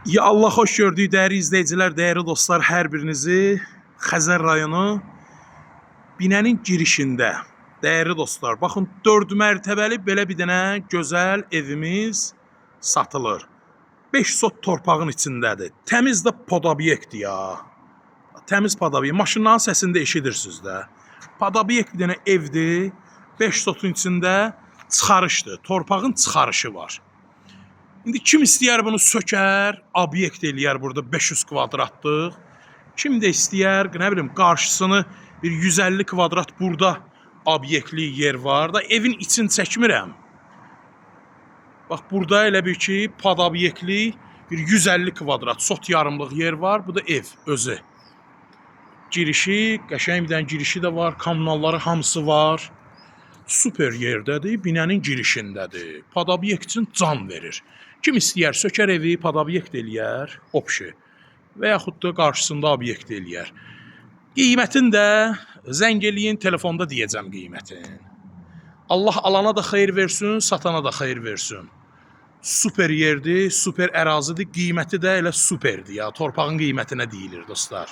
Ya Allah xoş gördük değerli izleyiciler, değerli dostlar, hər birinizi Xəzər rayonu binənin girişində. Değerli dostlar, baxın 4 mərtəbəli belə bir dənə gözəl evimiz satılır. 5 sot torpağın içindədir. Təmiz də podobyektdir ya. Təmiz podobyek. Maşınların səsini də eşidirsiniz də. Podobyek bir dənə evdir. 5 sotun içində çıxarışdır. Torpağın çıxarışı var. İndi kim istəyər bunu sökər, obyekt eləyər burada 500 kvadratlıq. Kim də istəyər, nə bilim, qarşısını bir 150 kvadrat burada obyektli yer var da evin içini çəkmirəm. Bax burada elə bir ki, podobyektli bir 150 kvadrat sot yarımlıq yer var. Bu da ev özü. Girişi, qəşəng bir dənə girişi də var, kommunalları hamısı var. Super yerdədir, binənin girişindədir. Podobyekt üçün can verir. Kim istəyər sökər evi, podobyekt eləyər, opşi. Və yaxud da qarşısında obyekt eləyər. Qiymətin də zəng eləyin, telefonda deyəcəm qiymətin. Allah alana da xeyir versin, satana da xeyir versin. Super yerdir, super ərazidir, qiyməti də elə superdir ya. Torpağın qiymətinə deyilir dostlar.